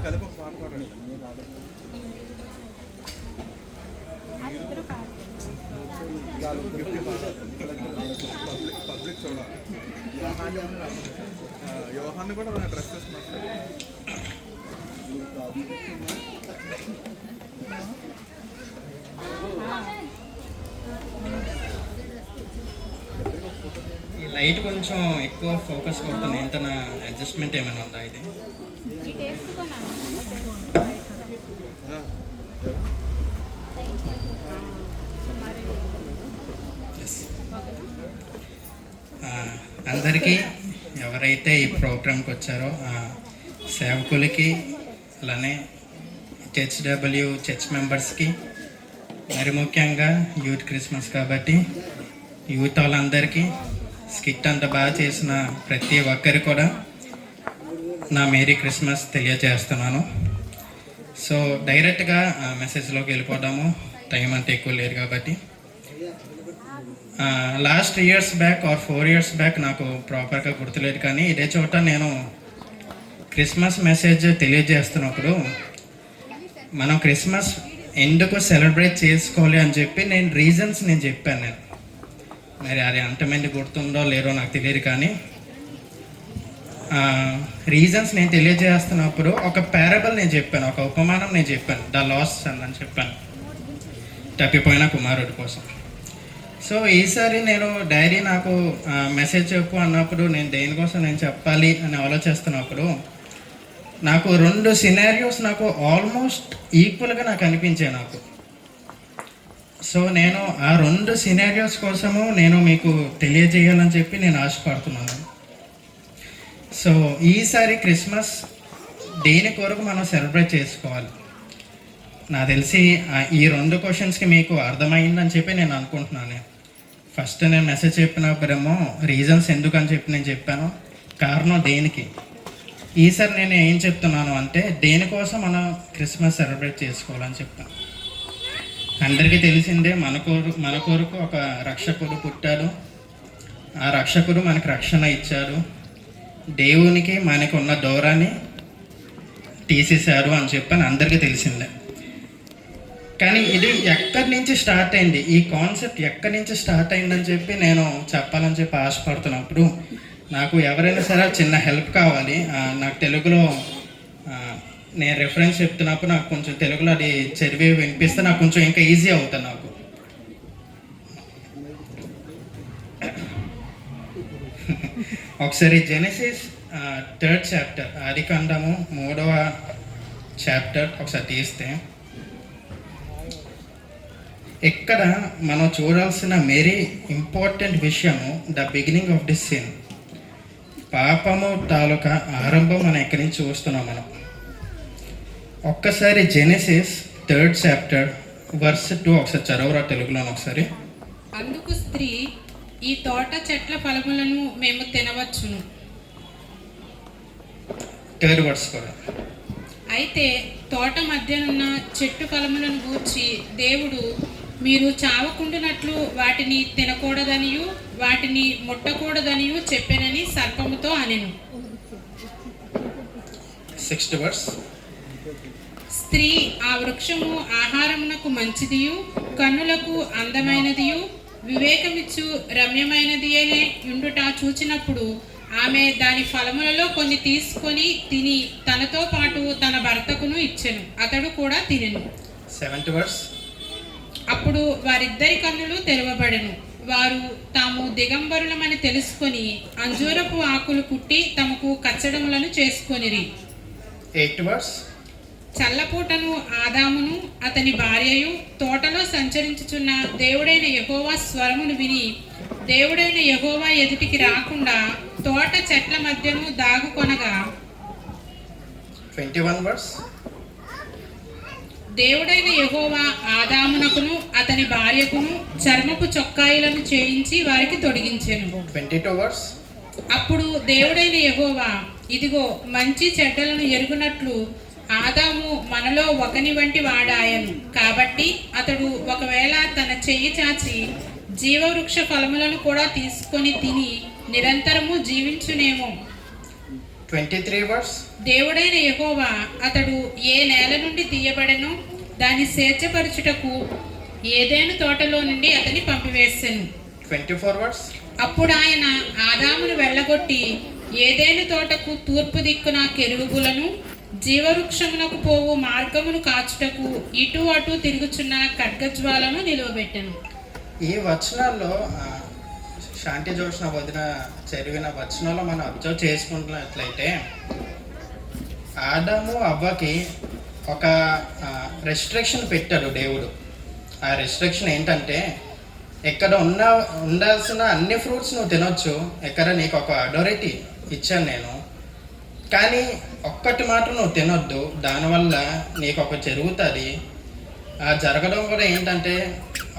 కలిపి ఒక పాట పాడండి. పబ్లిక్ చూడాలి. యోహాన్ని కూడా డ్రెస్ వేసుకున్నారు. ఈ లైట్ కొంచెం ఎక్కువ ఫోకస్ కొడుతుంది. ఏంటన్నా అడ్జస్ట్మెంట్ ఏమైనా ఉందా? ఇది అందరికీ ఎవరైతే ఈ ప్రోగ్రాంకి వచ్చారో సేవకులకి, అలానే చర్చ్ మెంబర్స్కి, మరి ముఖ్యంగా యూత్ క్రిస్మస్ కాబట్టి యూత్ వాళ్ళందరికీ, స్కిట్ అంత బాగా చేసిన ప్రతి ఒక్కరికి కూడా నా మేరీ క్రిస్మస్ తెలియజేస్తున్నాను. సో డైరెక్ట్గా మెసేజ్లోకి వెళ్ళిపోదాము, టైం అంత ఎక్కువ లేదు కాబట్టి. Last 3 years back or 4 years back నాకు ప్రాపర్గా గుర్తులేదు, కానీ ఇదే చోట నేను క్రిస్మస్ మెసేజ్ తెలియజేస్తున్నప్పుడు మనం క్రిస్మస్ ఎందుకు సెలబ్రేట్ చేసుకోవాలి అని చెప్పి రీజన్స్ చెప్పాను. మరి అది ఎంతమంది గుర్తుందో లేదో నాకు తెలియదు, కానీ రీజన్స్ తెలియజేస్తున్నప్పుడు ఒక పారబుల్ చెప్పాను, ఒక ఉపమానం చెప్పాను, ద లాస్ట్ సన్ అని చెప్పాను, తప్పిపోయిన కుమారుడి కోసం. సో ఈసారి డైరీ నాకు మెసేజ్ చెప్పు అన్నప్పుడు దేనికోసం చెప్పాలి అని ఆలోచిస్తున్నప్పుడు నాకు 2 సినారియోస్ నాకు ఆల్మోస్ట్ ఈక్వల్గా నాకు అనిపించాయి నాకు. సో నేను ఆ 2 సినారియోస్ కోసము మీకు తెలియజేయాలని చెప్పి ఆశపడుతున్నాను. సో ఈసారి క్రిస్మస్ దేని కొరకు మనం సెలబ్రేట్ చేసుకోవాలి? నాకు తెలిసి ఈ 2 క్వశ్చన్స్కి మీకు అర్థమైందని చెప్పి అనుకుంటున్నాను. ఫస్ట్ మెసేజ్ చెప్పినప్పుడేమో రీజన్స్ ఎందుకని చెప్పి చెప్పాను, కారణం దేనికి. ఈసారి ఏం చెప్తున్నాను అంటే దేనికోసం మనం క్రిస్మస్ సెలబ్రేట్ చేసుకోవాలని చెప్తాను. అందరికీ తెలిసిందే, మన కొరకు ఒక రక్షకుడు పుట్టాడు, ఆ రక్షకుడు మనకు రక్షణ ఇచ్చాడు, దేవునికి మనకు ఉన్న దూరాన్ని తీసేశారు అని చెప్పని అందరికీ తెలిసిందే. కానీ ఇది ఎక్కడి నుంచి స్టార్ట్ అయింది, ఈ కాన్సెప్ట్ ఎక్కడి నుంచి స్టార్ట్ అయిందని చెప్పి చెప్పాలని చెప్పి ఆశపడుతున్నప్పుడు నాకు ఎవరైనా సరే చిన్న హెల్ప్ కావాలి. నాకు తెలుగులో నేను రెఫరెన్స్ చెప్తున్నప్పుడు నాకు కొంచెం తెలుగులో అది చదివి వినిపిస్తే నాకు కొంచెం ఇంకా ఈజీ అవుతుంది నాకు. ఒకసారి జెనసిస్ 3rd chapter, ఆదికాండము 3వ chapter ఒకసారి తీస్తే ఇక్కడ మనం చూడాల్సిన వెరీ ఇంపార్టెంట్ విషయము the beginning of the sin, పాపము తాలూకా ఆరంభం మనం ఎక్కడి నుంచి చూస్తున్నాం మనం. ఒక్కసారి జెనసిస్ 3rd chapter verse 2 ఒకసారి చదవరా తెలుగులోని ఒకసారి. అందుకు స్త్రీ, ఈ తోట చెట్ల ఫలములను మేము తినవచ్చును. 3rd verse కూడా. అయితే తోట మధ్యనున్న చెట్టు ఫలములను గూర్చి దేవుడు మీరు చావకుండునట్లు వాటిని తినకూడదనియు వాటిని ముట్టకూడదనియు చెప్పెనని సర్పముతో అనెను. 6th verse. స్త్రీ, ఆ వృక్షము ఆహారమునకు మంచిదియు కన్నులకు అందమైనదియు వివేకమిచ్చు రమ్యమైనది అనే యుండుట చూచినప్పుడు ఆమె దాని ఫలములలో కొన్ని తీసుకొని తిని తనతో పాటు తన భర్తకును ఇచ్చెను, అతడు కూడా తినెను. 7th verse. అప్పుడు వారిద్దరి కన్నులు తెరవబడెను, వారు తాము దిగంబరులమని తెలుసుకొని అంజూరపు ఆకులు కుట్టి తమకు కచ్చడములను చేసుకొనిరి. 8th verse. చల్లపూటను ఆదామును అతని భార్యయు తోటలో సంచరించుచున్న దేవుడైన యెహోవా స్వరమును విని దేవుడైన యెహోవా ఎదుటికి రాకుండా తోట చెట్ల మధ్యను దాగుకొనగా 21 verse. దేవుడైన యెహోవా ఆదామునకును అతని భార్యకును చర్మపు చొక్కాయిలను చేయించి వారికి తొడిగించెను. 22 verse. అప్పుడు దేవుడైన యెహోవా, ఇదిగో మంచి చెడ్డలను ఎరుగునట్లు ఆదాము మనలో ఒకని వంటి వాడాయను, కాబట్టి అతడు ఒకవేళ తన చెయ్యి చాచి జీవవృక్ష ఫలములను కూడా తీసుకొని తిని నిరంతరము జీవించునేమో. 23 వర్స్. దేవుడైన యెహోవా అతడు ఏ నేల నుండి తీయబడెనో దాన్ని సేద్యపరచుటకు ఏదైనా తోటలో నుండి అతన్ని పంపివేసెను. 24 వర్స్. అప్పుడు ఆయన ఆదామును వెళ్ళగొట్టి ఏదైనా తోటకు తూర్పు దిక్కున కెరూబులను జీవవృక్షమునకు పోవు మార్గమును కాచుటకు ఇటు అటు తిరుగుచున్న ఖడ్గజ్వాలను నిలువబెట్టెను. ఈ వచనాల్లో శాంతి జోష్న వదిన చదివిన వచనంలో మనం అబ్జర్వ్ చేసుకుంటున్నట్లయితే ఆదాము అవ్వకి ఒక రెస్ట్రిక్షన్ పెట్టాడు దేవుడు. ఆ రెస్ట్రిక్షన్ ఏంటంటే ఇక్కడ ఉండాల్సిన అన్ని ఫ్రూట్స్ నువ్వు తినొచ్చు, ఇక్కడ నీకు ఒక అథారిటీ ఇచ్చాను నేను, కానీ ఒక్కటి మాత్రం నువ్వు తినొద్దు, దానివల్ల నీకు ఒక జరుగుతుంది. ఆ జరగడం కూడా ఏంటంటే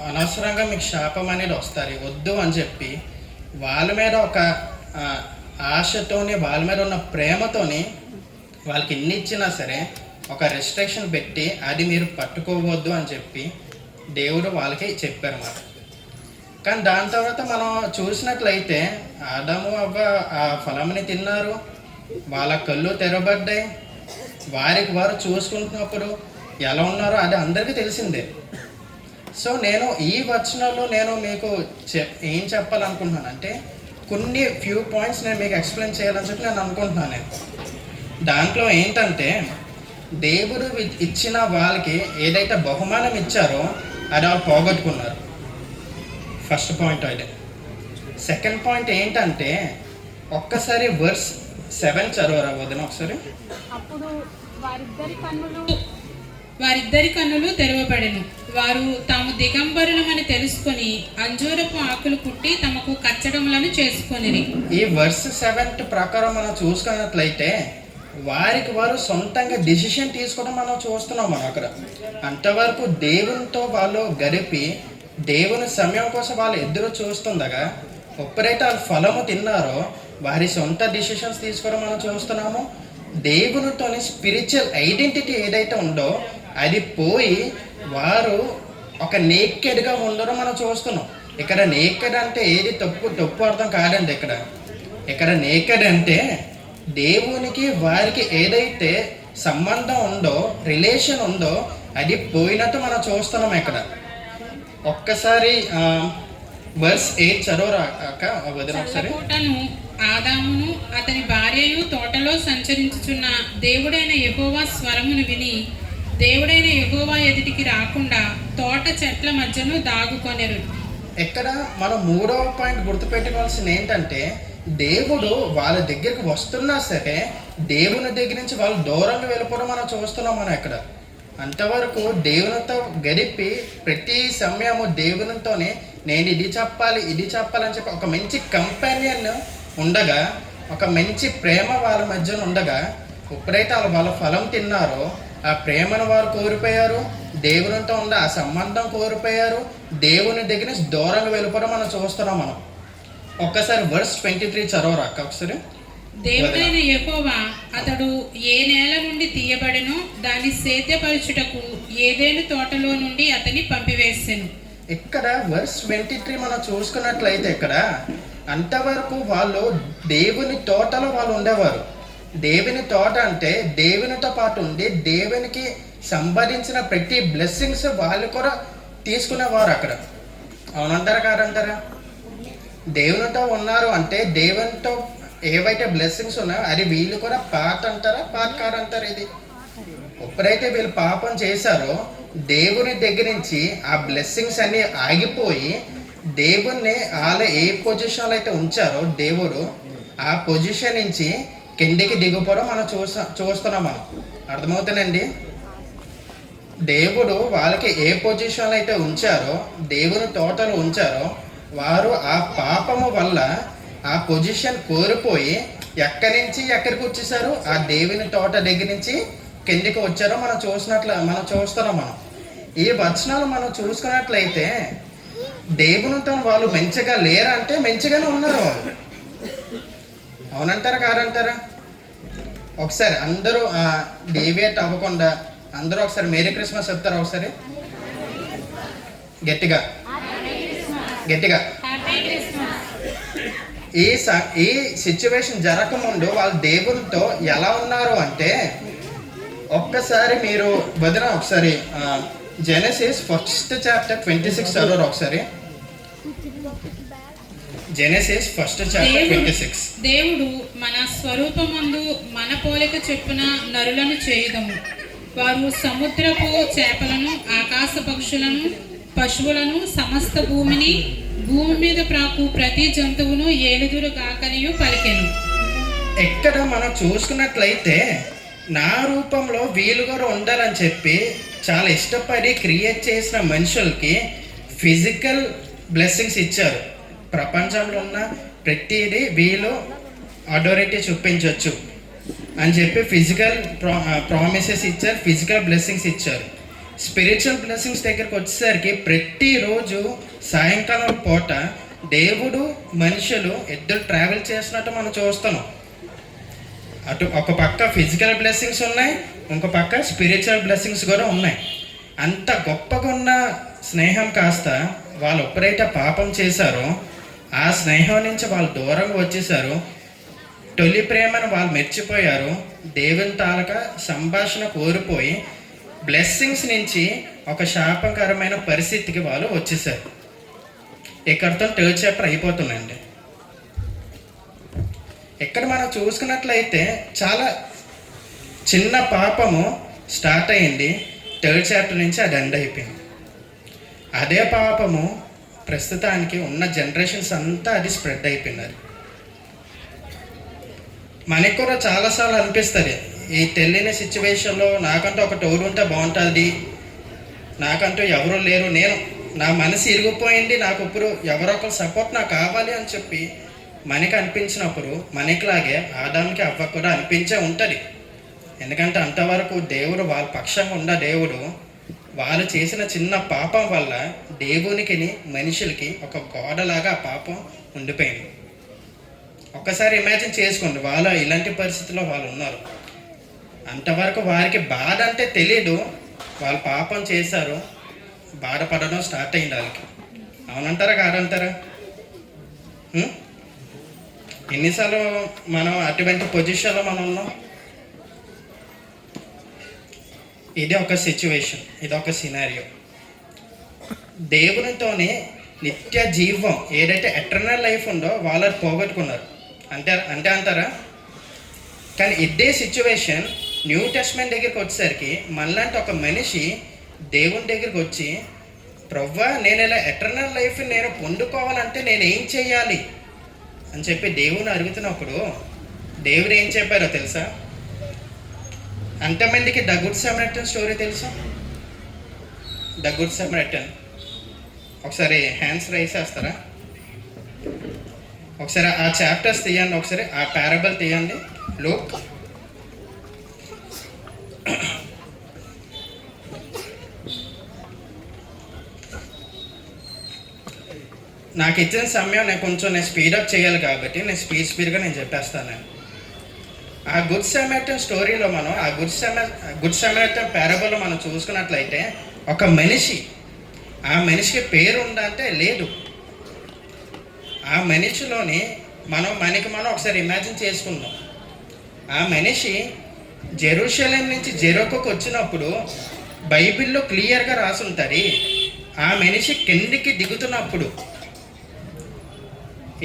అనవసరంగా మీకు శాపం అనేది వస్తుంది, వద్దు అని చెప్పి వాళ్ళ మీద ఒక ఆశతోని, వాళ్ళ మీద ఉన్న ప్రేమతోని వాళ్ళకి ఎన్ని ఇచ్చినా సరే ఒక రెస్ట్రిక్షన్ పెట్టి అది మీరు పట్టుకోవద్దు అని చెప్పి దేవుడు వాళ్ళకి చెప్పారు మాట. కానీ దాని తర్వాత మనం చూసినట్లయితే ఆదాము అవ్వ ఆ ఫలంని తిన్నారు, వాళ్ళ కళ్ళు తెరబడ్డాయి, వారికి వారు చూసుకుంటున్నప్పుడు ఎలా ఉన్నారో అది అందరికీ తెలిసిందే. సో నేను ఈ వచనంలో నేను మీకు ఏం చెప్పాలనుకుంటున్నానంటే కొన్ని ఫ్యూ పాయింట్స్ నేను మీకు ఎక్స్ప్లెయిన్ చేయాలని చెప్పి నేను అనుకుంటున్నాను. నేను దాంట్లో ఏంటంటే దేవుడు ఇచ్చిన వాళ్ళకి ఏదైతే బహుమానం ఇచ్చారో అది వాళ్ళు పోగొట్టుకున్నారు. ఫస్ట్ పాయింట్ అదే. సెకండ్ పాయింట్ ఏంటంటే ఒక్కసారి వర్స్ 7 చదవరా వదిన ఒకసారి. అప్పుడు వారిద్దరి కన్నులు తెరవబడెను, వారు తాము దిగంబరులమని తెలుసుకొని అంజూరపు ఆకులు కుట్టి తమకు కచ్చడములను చేసుకొనిరి. ఈ వర్స్ 7 ప్రకారం మనం చూసుకున్నట్లయితే వారికి వారు సొంతంగా డిసిషన్ తీసుకోవడం మనం చూస్తున్నాం. మనం అక్కడ అంతవరకు దేవునితో వాళ్ళు గడిపి దేవుని సమయం కోసం వాళ్ళు ఎదురు చూస్తుండగా ఎప్పుడైతే వాళ్ళు ఫలము తిన్నారో వారి సొంత డిసిషన్స్ తీసుకోవడం మనం చూస్తున్నాము. దేవునితోని స్పిరిచువల్ ఐడెంటిటీ ఏదైతే ఉందో అది పోయి వారు ఒక నేకెడ్గా ఉండడం మనం చూస్తున్నాం. ఇక్కడ నేకెడ్ అంటే ఏది తప్పు అర్థం కాదండి. ఇక్కడ నేకెడ్ అంటే దేవునికి వారికి ఏదైతే సంబంధం ఉందో, రిలేషన్ ఉందో అది పోయినట్టు మనం చూస్తున్నాం. ఇక్కడ ఒక్కసారి వర్స్ 8 చదవరాక వదిన ఒకసారి. ఆదామును అతని భార్యయు తోటలో సంచరించుచున్న దేవుడైన యెహోవా స్వరమును విని దేవుడైన యెహోవా ఎదుటికి రాకుండా తోట చెట్ల మధ్యను దాగుకొనెరు. ఇక్కడ మనం 3వ పాయింట్ గుర్తుపెట్టుకోవాల్సింది ఏంటంటే దేవుడు వాళ్ళ దగ్గరికి వస్తున్నా సరే దేవుని దగ్గర నుంచి వాళ్ళు దూరంగా వెళ్ళిపోవడం మనం చూస్తున్నాం. మనం ఇక్కడ అంతవరకు దేవునితో గడిపి ప్రతి సమయము దేవునితోనే నేను ఇది చెప్పాలి అని చెప్పి ఒక మంచి కంపానియన్ ఉండగా, ఒక మంచి ప్రేమ వాళ్ళ మధ్యన ఉండగా ఎప్పుడైతే వాళ్ళ ఫలం తిన్నారో ఆ ప్రేమను వారు కోల్పోయారు, దేవునితో ఉన్న ఆ సంబంధం కోల్పోయారు, దేవుని దగ్గర నుంచి దూరంగా వెళ్ళిపోవడం మనం చూస్తున్నాం. మనం ఒక్కసారి వర్స్ 23 చదవరాక ఒకసారి. దేవుడైన యెహోవా అతడు ఏ నేల నుండి తీయబడెనో దాన్ని సేద్యపరచుటకు ఏదైనా తోటలో నుండి అతన్ని పంపివేసెను. ఇక్కడ వర్స్ 23 మనం చూసుకున్నట్లయితే ఇక్కడ అంతవరకు వాళ్ళు దేవుని తోటలో వాళ్ళు ఉండేవారు. దేవుని తోట అంటే దేవునితో పాటు ఉండి దేవునికి సంపాదించిన ప్రతి బ్లెస్సింగ్స్ వాళ్ళు కూడా తీసుకునేవారు అక్కడ. అవునంటారా కాదంటారా? దేవునితో ఉన్నారు అంటే దేవునితో ఏవైతే బ్లెస్సింగ్స్ ఉన్నాయో అది వీళ్ళు కూడా పాత అంటారా పాత కాదంటారా? ఇది ఎప్పుడైతే వీళ్ళు పాపం చేశారో దేవుని దగ్గర నుంచి ఆ బ్లెస్సింగ్స్ అన్ని ఆగిపోయి దేవుణ్ణి వాళ్ళ ఏ పొజిషన్లో అయితే ఉంచారో దేవుడు ఆ పొజిషన్ నుంచి కిందికి దిగిపోవడం మనం చూస్తున్నాం. మనం అర్థమవుతుందండి. దేవుడు వాళ్ళకి ఏ పొజిషన్లో అయితే ఉంచారో, దేవుని తోటలో ఉంచారో, వారు ఆ పాపము వల్ల ఆ పొజిషన్ కోల్పోయి ఎక్కడి నుంచి ఎక్కడికి వచ్చేసారు, ఆ దేవుని తోట దగ్గర నుంచి కిందికి వచ్చారో మనం చూస్తున్నాం. మనం ఈ వచనాలు మనం చూసుకున్నట్లయితే దేవునితో వాళ్ళు మంచిగా లేరా అంటే మంచిగానే ఉన్నారు వాళ్ళు. అవునంటారా కాదంటారా? ఒకసారి అందరూ డేవియేట్ అవ్వకుండా అందరూ ఒకసారి మేరీ క్రిస్మస్ చెప్తారా? ఒకసారి గట్టిగా. ఈ సిచ్యువేషన్ జరగకముందు వాళ్ళు దేవునితో ఎలా ఉన్నారు అంటే, ఒక్కసారి మీరు వదిన ఒకసారి జెనసిస్ 1st చాప్టర్ 26 చదవరు ఒకసారి. Genesis 1st chapter 26. దేవుడు మన స్వరూపమందు మన పోలిక చొప్పున నరులను చేయుదము. వారు సముద్రపు చేపలను, ఆకాశ పక్షులను, పశువులను, సమస్త భూమిని, భూమి మీద ప్రాకు ప్రతి జంతువును ఏలుదురు గాకనియు పలికెను. ఎక్కడ మనం చూసుకున్నట్లయితే నా రూపంలో వీళ్ళు కూడా ఉండాలని చెప్పి చాలా ఇష్టపడి క్రియేట్ చేసిన మనుషులకి ఫిజికల్ బ్లెస్సింగ్స్ ఇచ్చారు. ప్రపంచంలో ఉన్న ప్రతిదీ వీళ్ళు అథారిటీ చూపించవచ్చు అని చెప్పి ఫిజికల్ ప్రామిసెస్ ఇచ్చారు, ఫిజికల్ బ్లెస్సింగ్స్ ఇచ్చారు. స్పిరిచువల్ బ్లెస్సింగ్స్ దగ్గరికి వచ్చేసరికి ప్రతిరోజు సాయంకాలం పూట దేవుడు మనుషులు ఇద్దరు ట్రావెల్ చేస్తున్నట్టు మనం చూస్తున్నాం. అటు ఒక పక్క ఫిజికల్ బ్లెస్సింగ్స్ ఉన్నాయి, ఇంకో పక్క స్పిరిచువల్ బ్లెస్సింగ్స్ కూడా ఉన్నాయి. అంత గొప్పగా ఉన్న స్నేహం కాస్త వాళ్ళు ఎప్పుడైతే పాపం చేశారో ఆ స్నేహం నుంచి వాళ్ళు దూరంగా వచ్చేసారు. తొలి ప్రేమను వాళ్ళు మర్చిపోయారు. దేవుని తాలూకా సంభాషణ కోల్పోయి బ్లెస్సింగ్స్ నుంచి ఒక శాపకరమైన పరిస్థితికి వాళ్ళు వచ్చేసారు. ఇక్కడితో 3rd చాప్టర్ అయిపోతుందండి. ఇక్కడ మనం చూసుకున్నట్లయితే చాలా చిన్న పాపము స్టార్ట్ అయింది, 3rd చాప్టర్ నుంచి అది ఎండ్ అయిపోయింది. అదే పాపము ప్రస్తుతానికి ఉన్న జనరేషన్స్ అంతా అది స్ప్రెడ్ అయిపోయినారు. మనకు కూడా చాలాసార్లు అనిపిస్తుంది, ఈ తెలియని సిచ్యువేషన్లో నాకంటూ ఒక తోడు ఉంటే బాగుంటుంది, నాకంటూ ఎవరు లేరు, నేను నా మనసు ఇరిగిపోయింది, నాకు ఇప్పుడు ఎవరో ఒకరు సపోర్ట్ నాకు కావాలి అని చెప్పి మనకి అనిపించినప్పుడు మనకిలాగే ఆదాముకి అవ్వ కూడా అనిపించే ఉంటుంది. ఎందుకంటే అంతవరకు దేవుడు వాళ్ళ పక్షంగా ఉన్న దేవుడు వాళ్ళు చేసిన చిన్న పాపం వల్ల దేవునికి మనుషులకి ఒక గోడలాగా ఆ పాపం ఉండిపోయింది. ఒక్కసారి ఇమాజిన్ చేసుకోండి, వాళ్ళు ఇలాంటి పరిస్థితుల్లో వాళ్ళు ఉన్నారు. అంతవరకు వారికి బాధ అంటే తెలియదు, వాళ్ళు పాపం చేశారు, బాధపడడం స్టార్ట్ అయింది వాళ్ళకి. అవునంటారా కాదంటారా? ఎన్నిసార్లు మనం అటువంటి పొజిషన్లో మనం ఉన్నాం. ఇది ఒక సిచ్యువేషన్, ఇది ఒక సినారియో. దేవునితోనే నిత్య జీవం ఏదైతే ఎటర్నల్ లైఫ్ ఉందో వాళ్ళు పోగొట్టుకున్నారు అంటే అంటారా? కానీ ఇదే సిచ్యువేషన్ న్యూ టెస్ట్మెంట్ దగ్గరికి వచ్చేసరికి మనలాంటి ఒక మనిషి దేవుని దగ్గరికి వచ్చి, ప్రవ్వా నేను ఇలా ఎటర్నల్ లైఫ్ నేను పొందుకోవాలంటే నేను ఏం చేయాలి అని చెప్పి దేవుని అడుగుతున్నప్పుడు దేవుడు ఏం చెప్పారో తెలుసా? అంతమందికి ద గుడ్ సమరిటన్ స్టోరీ తెలుసా? ద గుడ్ సమరిటన్ ఒకసారి హ్యాండ్స్ రైస్ చేస్తారా? ఒకసారి ఆ చాప్టర్స్ తీయండి, ఒకసారి ఆ పారబుల్ తీయండి. లూక్ నాకు ఇచ్చిన సమయం నేను స్పీడప్ చేయాలి కాబట్టి నేను స్పీడ్గా నేను చెప్పేస్తాను. ఆ గుడ్ సమరిటన్ స్టోరీలో మనం ఆ గుడ్ సమరిటన్ పారబుల్లో మనం చూసుకున్నట్లయితే ఒక మనిషి, ఆ మనిషికి పేరు ఉందంటే లేదు. ఆ మనిషిలోని మనకి ఒకసారి ఇమాజిన్ చేసుకుందాం. ఆ మనిషి జెరూసలేం నుంచి జెరికోకు వచ్చినప్పుడు బైబిల్లో క్లియర్గా రాసి ఉంటుంది, ఆ మనిషి కిందికి దిగుతున్నప్పుడు.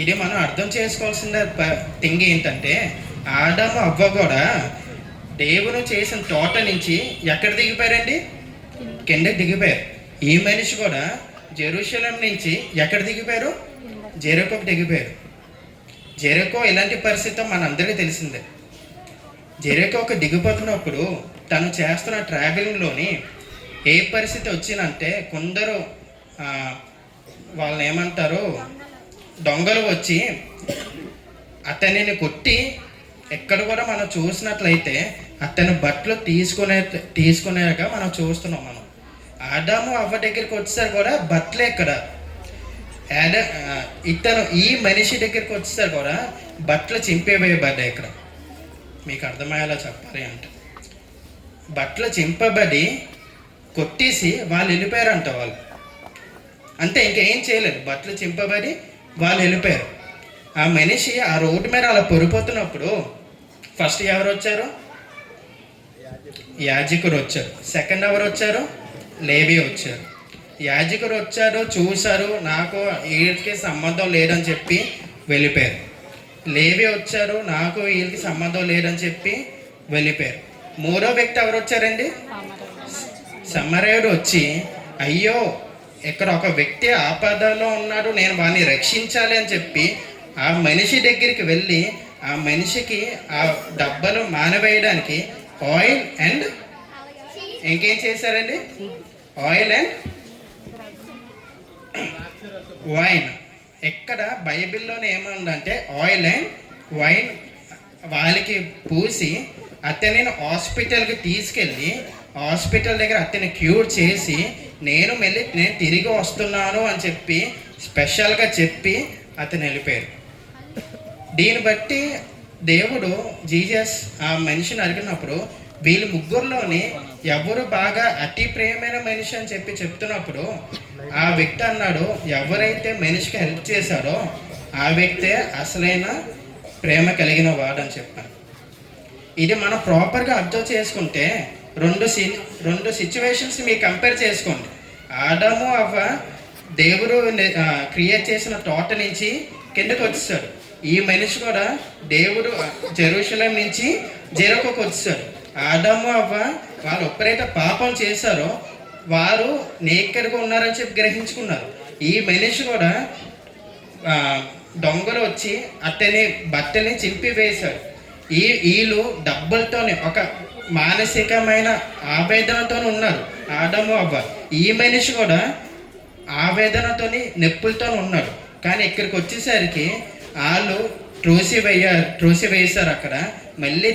ఇది మనం అర్థం చేసుకోవాల్సిన థింగ్ ఏంటంటే, ఆదాము అవ్వ కూడా దేవుడు చేసిన తోట నుంచి ఎక్కడ దిగిపోయారండి? కిందకి దిగిపోయారు. ఈ మనిషి కూడా జెరూసలేం నుంచి ఎక్కడ దిగిపోయారు? జెరికోకు దిగిపోయారు. జెరికో ఇలాంటి పరిస్థితి మనందరికీ తెలిసిందే. జెరికోకు దిగిపోతున్నప్పుడు తను చేస్తున్న ట్రావెలింగ్లోని ఏ పరిస్థితి వచ్చిందంటే, కొందరు వాళ్ళని ఏమంటారు, దొంగలు వచ్చి అతనిని కొట్టి, ఎక్కడ కూడా మనం చూసినట్లయితే అతని బట్టలు తీసుకునేగా మనం చూస్తున్నాం. మనం ఆదాము అవ్వ దగ్గరికి వచ్చేసరి కూడా బట్టలే ఇక్కడ. ఈ మనిషి దగ్గరికి వచ్చేసరి కూడా బట్టలు చింపేయబడ్డాయి. ఇక్కడ మీకు అర్థమయ్యేలా చెప్పాలి అంటే, బట్టలు చింపబడి కొట్టేసి వాళ్ళు వెళ్ళిపోయారంట. వాళ్ళు అంతే, ఇంకేం చేయలేదు. బట్టలు చింపబడి వాళ్ళు వెళ్ళిపోయారు. ఆ మనిషి ఆ రోడ్డు మీద అలా పొరిపోతున్నప్పుడు ఫస్ట్ ఎవరు వచ్చారు? యాజకుడు వచ్చారు. సెకండ్ ఎవరు వచ్చారు? లేవి వచ్చారు. యాజకుడు వచ్చారు, చూశారు, నాకు వీళ్ళకి సంబంధం లేదని చెప్పి వెళ్ళిపోయారు. లేవి వచ్చారు, నాకు వీళ్ళకి సంబంధం లేదని చెప్పి వెళ్ళిపోయారు. మూడో వ్యక్తి ఎవరు వచ్చారండి? సమరయుడు వచ్చి, అయ్యో ఇక్కడ ఒక వ్యక్తి ఆపదలో ఉన్నాడు, నేను వాడిని రక్షించాలి అని చెప్పి ఆ మనిషి దగ్గరికి వెళ్ళి ఆ మనిషికి ఆ డబ్బలు మానవేయడానికి ఆయిల్ అండ్ ఇంకేం చేశారండి? Oil and wine. ఎక్కడ బైబిల్లోనే ఏముందంటే ఆయిల్ అండ్ వైన్ వాళ్ళకి పూసి అతనిని హాస్పిటల్కి తీసుకెళ్ళి హాస్పిటల్ దగ్గర అతన్ని క్యూర్ చేసి నేను తిరిగి వస్తున్నాను అని చెప్పి స్పెషల్గా చెప్పి అతను వెళ్ళిపోయారు. దీన్ని బట్టి దేవుడు జీసస్ ఆ మనిషిని అడిగినప్పుడు వీళ్ళు ముగ్గురులోని ఎవరు బాగా అతి ప్రియమైన మనిషి అని చెప్పి చెప్తున్నప్పుడు ఆ వ్యక్తి అన్నాడు, ఎవరైతే మనిషికి హెల్ప్ చేశాడో ఆ వ్యక్తే అసలైన ప్రేమ కలిగిన వాడు అని చెప్పాను. ఇది మనం ప్రాపర్గా అబ్జర్వ్ చేసుకుంటే రెండు సిచ్యువేషన్స్ మీరు కంపేర్ చేసుకోండి. ఆదాము అవ్వ దేవుడు క్రియేట్ చేసిన తోట నుంచి కిందకు వచ్చేసాడు. ఈ మనిషి కూడా దేవుడు జెరూసలేం నుంచి జెరికోకు వచ్చేసాడు. ఆదాము అవ్వ వాళ్ళు ఎప్పుడైతే పాపం చేశారో వారు నేకర్గా ఉన్నారని చెప్పి గ్రహించుకున్నారు. ఈ మనిషి కూడా దొంగలు వచ్చి అతని బట్టని చింపి వేశారు. వీళ్ళు డబ్బులతోనే ఒక మానసికమైన ఆవేదనతో ఉన్నారు ఆదాము అవ్వ. ఈ మనిషి కూడా ఆవేదనతోని నొప్పులతో ఉన్నాడు. కానీ ఇక్కడికి వచ్చేసరికి వాళ్ళు త్రోసివేశారు. అక్కడ మళ్ళీ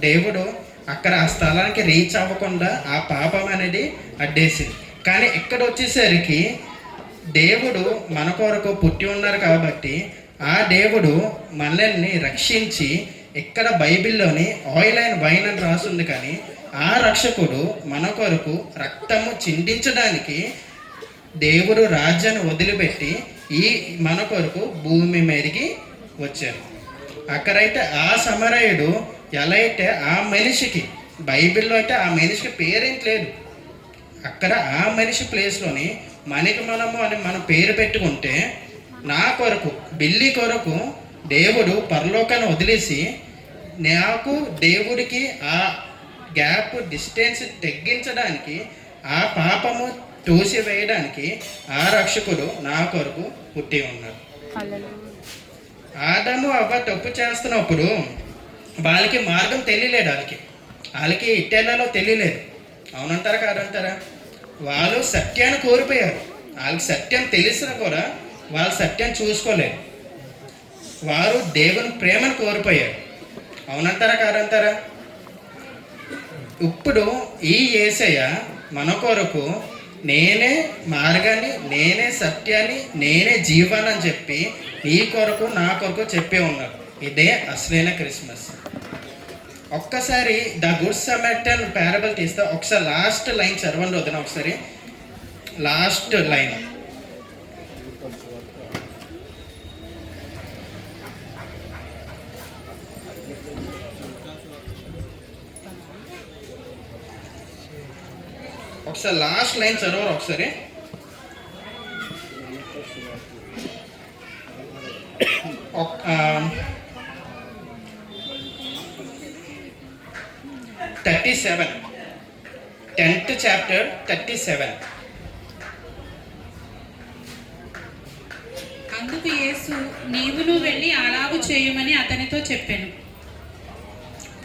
దేవుడు అక్కడ ఆ స్థలానికి రీచ్ అవ్వకుండా ఆ పాపం అనేది అడ్డేసింది. కానీ ఇక్కడ వచ్చేసరికి దేవుడు మన కొరకు పుట్టి ఉన్నారు కాబట్టి ఆ దేవుడు మనల్ని రక్షించి ఇక్కడ బైబిల్లోని ఆయిల్ అండ్ వైన్ అని రాస్తుంది. కానీ ఆ రక్షకుడు మన కొరకు రక్తము చిందించడానికి దేవుడు రాజ్యాన్ని వదిలిపెట్టి మన కొరకు భూమి మీదకి వచ్చారు. అక్కడైతే ఆ సమరయుడు ఎలా అయితే ఆ మనిషికి బైబిల్లో అయితే ఆ మనిషికి పేరేంటి లేదు. అక్కడ ఆ మనిషి ప్లేస్లోని మనము అని మనం పేరు పెట్టుకుంటే నా కొరకు బిల్లి కొరకు దేవుడు పరలోకాన్ని వదిలేసి నాకు దేవుడికి ఆ గ్యాప్ డిస్టెన్స్ తగ్గించడానికి ఆ పాపము తోసివేయడానికి ఆ రక్షకుడు నా కొరకు పుట్టి ఉన్నాడు. ఆదాము అవ్వ తప్పు చేస్తున్నప్పుడు వాళ్ళకి మార్గం తెలియలేదు. వాళ్ళకి ఇట్టేళ్లలో తెలియలేదు. అవునంటారా కాదంటారా? వాళ్ళు సత్యాన్ని కోల్పోయారు. వాళ్ళకి సత్యం తెలిసినా కూడా వాళ్ళు సత్యం చూసుకోలేదు. వారు దేవుని ప్రేమను కోల్పోయారు. అవునంటారా కాదంటారా? ఇప్పుడు ఈ యేసయ్య మన కొరకు నేనే మార్గాన్ని, నేనే సత్యాన్ని, నేనే జీవాన్ని అని చెప్పి నీ కొరకు నా కొరకు చెప్పి ఉన్నారు. ఇదే అసలైన క్రిస్మస్. ఒక్కసారి ద గుడ్ సమరిటన్ పారబుల్ తీస్తే ఒకసారి లాస్ట్ లైన్ చదవండి వదిన. ఒకసారి లాస్ట్ లైన్ చదవరు ఒకసారి. Tenth chapter 37. అందుకు యేసు నీవును వెళ్ళి అలాగు చేయమని అతనితో చెప్పాను.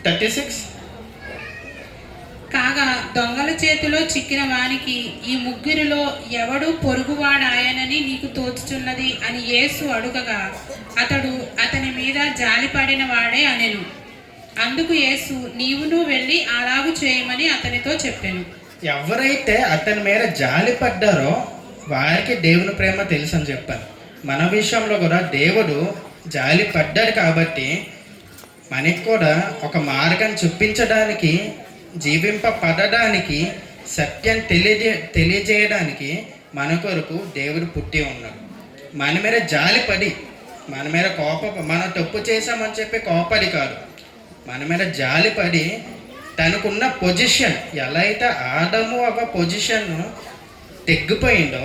36. కాగా దొంగల చేతిలో చిక్కిన వానికి ఈ ముగ్గురిలో ఎవడు పొరుగువాడాయనని నీకు తోచుచున్నది అని యేసు అడుగగా అతడు అతని మీద జాలిపడిన వాడే అనెను. అందుకు యేసు నీవును వెళ్ళి అలాగు చేయమని అతనితో చెప్పాను. ఎవరైతే అతని మీద జాలి పడ్డారో వారికి దేవుని ప్రేమ తెలుసు అని చెప్పాను. మన విషయంలో కూడా దేవుడు జాలి పడ్డాడు కాబట్టి మనకి కూడా ఒక మార్గం చూపించడానికి, జీవింపబడడానికి, సత్యం తెలియజేయడానికి మన కొరకు దేవుడు పుట్టి ఉన్నాడు. మన మీద జాలిపడి మన మీద మనం తప్పు చేసామని చెప్పి కోపడి కాదు, మన మీద జాలిపడి తనకున్న పొజిషన్, ఎలా అయితే ఆదాము అవ్వ పొజిషన్ తెగ్గిపోయిందో,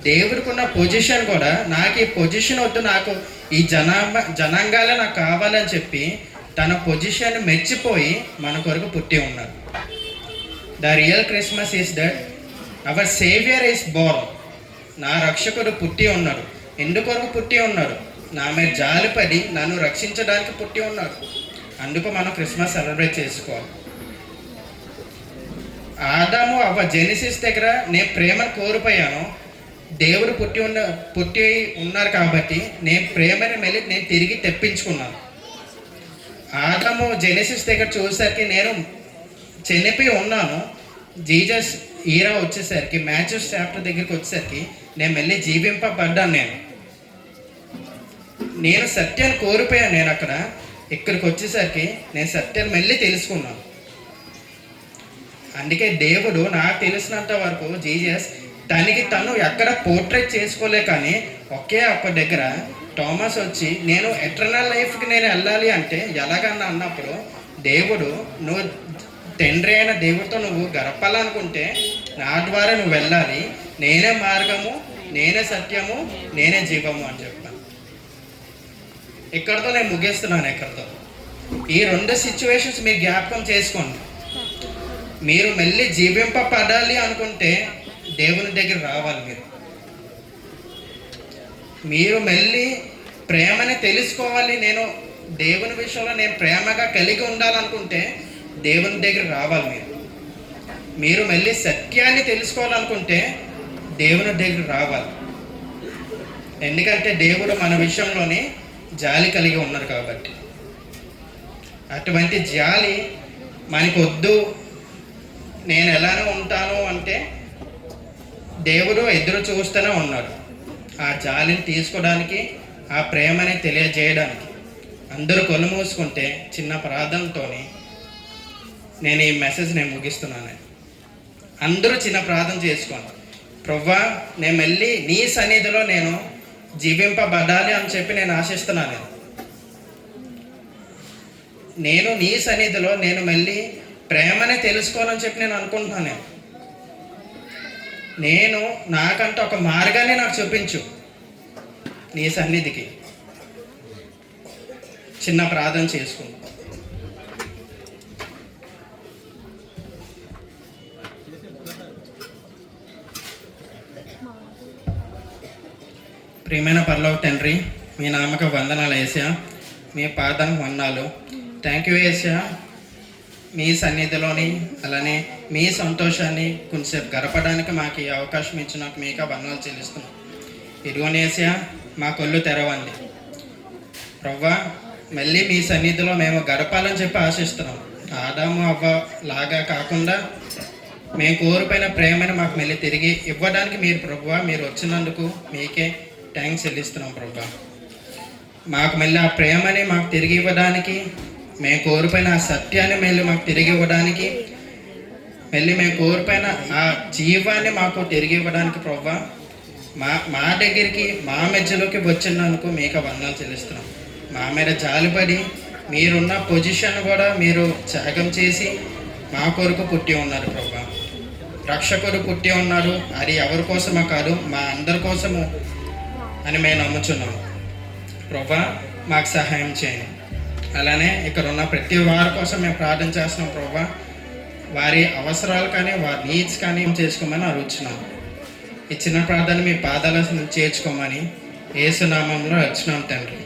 దేవుడికి ఉన్న పొజిషన్ కూడా, నాకు ఈ పొజిషన్ వద్దు, నాకు ఈ జనాంగాలే నాకు కావాలని చెప్పి తన పొజిషన్ మెచ్చిపోయి మన కొరకు పుట్టి ఉన్నారు. The real Christmas is that our saviour is Born. నా రక్షకుడు పుట్టి ఉన్నాడు. ఎందుకొరకు పుట్టి ఉన్నాడు? నా మీద జాలిపడి నన్ను రక్షించడానికి పుట్టి ఉన్నాడు. అందుకు మనం క్రిస్మస్ సెలబ్రేట్ చేసుకోవాలి. ఆదాము అవ్వ జెనిసిస్ దగ్గర నేను ప్రేమను కోల్పోయాను, దేవుడు పుట్టి ఉన్నారు కాబట్టి నేను ప్రేమని మళ్ళీ నేను తిరిగి తెప్పించుకున్నాను. ఆదాము జెనిసిస్ దగ్గర చూసేసరికి నేను చనిపోయి ఉన్నాను. జీసస్ ఈరా వచ్చేసరికి, మ్యాథ్యూస్ చాప్టర్ దగ్గరికి వచ్చేసరికి నేను మళ్ళీ జీవింపబడ్డాను. నేను సత్యాన్ని కోల్పోయాను. నేను ఇక్కడికి వచ్చేసరికి నేను సత్యాన్ని మళ్ళీ తెలుసుకున్నాను. అందుకే దేవుడు నాకు తెలిసినంత వరకు జీసస్ తనకి తను ఎక్కడ పోర్ట్రేట్ చేసుకోలే, కానీ ఒకే ఒక్క దగ్గర థామస్ వచ్చి నేను ఎటర్నల్ లైఫ్కి నేను వెళ్ళాలి అంటే ఎలాగన్నా అన్నప్పుడు, దేవుడు నువ్వు తండ్రి అయిన దేవుడితో నువ్వు గడపాలనుకుంటే నా ద్వారా నువ్వు వెళ్ళాలి, నేనే మార్గము, నేనే సత్యము, నేనే జీవము అని చెప్పాను. ఇక్కడతో నేను ముగిస్తున్నాను. ఇక్కడతో ఈ 2 సిచ్యువేషన్స్ మీరు జ్ఞాపకం చేసుకోండి. మీరు మళ్ళీ జీవింపబడాలి అనుకుంటే దేవుని దగ్గర రావాలి. మీరు మళ్ళీ ప్రేమని తెలుసుకోవాలి, నేను దేవుని విషయంలో నేను ప్రేమగా కలిగి ఉండాలనుకుంటే దేవుని దగ్గర రావాలి. మీరు మళ్ళీ సత్యాన్ని తెలుసుకోవాలనుకుంటే దేవుని దగ్గర రావాలి. ఎందుకంటే దేవుడు మన విషయంలోనే జాలి కలిగి ఉన్నారు కాబట్టి. అటువంటి జాలి మనకు వద్దు, నేను ఎలానో ఉంటాను అంటే దేవుడు ఎదురు చూస్తూనే ఉన్నాడు ఆ జాలిని తీసుకోవడానికి, ఆ ప్రేమని తెలియజేయడానికి. అందరూ కళ్ళు మూసుకుంటే చిన్న ప్రార్థనతో నేను ఈ మెసేజ్ నేను ముగిస్తున్నాను. అందరూ చిన్న ప్రార్థన చేసుకోండి. ప్రభువా, నేను మళ్ళీ నీ సన్నిధిలో నేను జీవింపబడాలి అని చెప్పి నేను ఆశిస్తున్నాను. నేను నీ సన్నిధిలో నేను మళ్ళీ ప్రేమని తెలుసుకోవాలని చెప్పి నేను అనుకుంటున్నాను. నేను నాకంటే ఒక మార్గాన్ని నాకు చూపించు నీ సన్నిధికి. చిన్న ప్రార్థన చేసుకుందాం. ప్రియమైన పరలోక తండ్రి, మీ నామక వందనాలు యేసయ్యా, మీ పాదానికి వందనాలు. థ్యాంక్ యూ యేసయ్యా, మీ సన్నిధిలోని అలానే మీ సంతోషాన్ని కొంచెంసేపు గడపడానికి మాకు ఈ అవకాశం ఇచ్చినాక మీకు వందనాలు చెల్లిస్తున్నాం. ఇదిగోని యేసయ్యా, మా కళ్ళు తెరవండి ప్రభువా. మళ్ళీ మీ సన్నిధిలో మేము గడపాలని చెప్పి ఆశిస్తున్నాం. ఆదాము అవ్వ లాగా కాకుండా మేము కోరిపోయిన ప్రేమని మాకు మళ్ళీ తిరిగి ఇవ్వడానికి మీరు ప్రభువా, మీరు వచ్చినందుకు మీకే థ్యాంక్స్ చెల్లిస్తున్నాం ప్రభువా. మాకు మళ్ళీ ఆ ప్రేమని మాకు తిరిగి ఇవ్వడానికి, మేము కోరిపోయిన ఆ సత్యాన్ని మళ్ళీ మాకు తిరిగి ఇవ్వడానికి, మళ్ళీ మేము కోరిపోయిన ఆ జీవాన్ని మాకు తిరిగి ఇవ్వడానికి ప్రభువా, మా దగ్గరికి మా మధ్యలోకి వచ్చినందుకు మీకు వందనాలు చెల్లిస్తున్నాం. మా మీద జాలిపడి మీరున్న పొజిషన్ కూడా మీరు త్యాగం చేసి మా కొరకు పుట్టి ఉన్నారు ప్రభువా. రక్షకుడు పుట్టి ఉన్నారు, అది ఎవరి కోసమో కాదు, మా అందరి కోసము అని మేము నమ్ముచున్నాము ప్రభువా. మాకు సహాయం చేయండి. అలానే ఇక్కడ ఉన్న ప్రతి వారి కోసం మేము ప్రార్థన చేస్తున్నాం ప్రభువా. వారి అవసరాలు కానీ వారి నీడ్స్ కానీ చేసుకోమని అడుగుతున్నాం. ఈ చిన్న ప్రార్థన మీ పాదాల చేర్చుకోమని యేసు నామంలో అర్చున్నాం తండ్రి.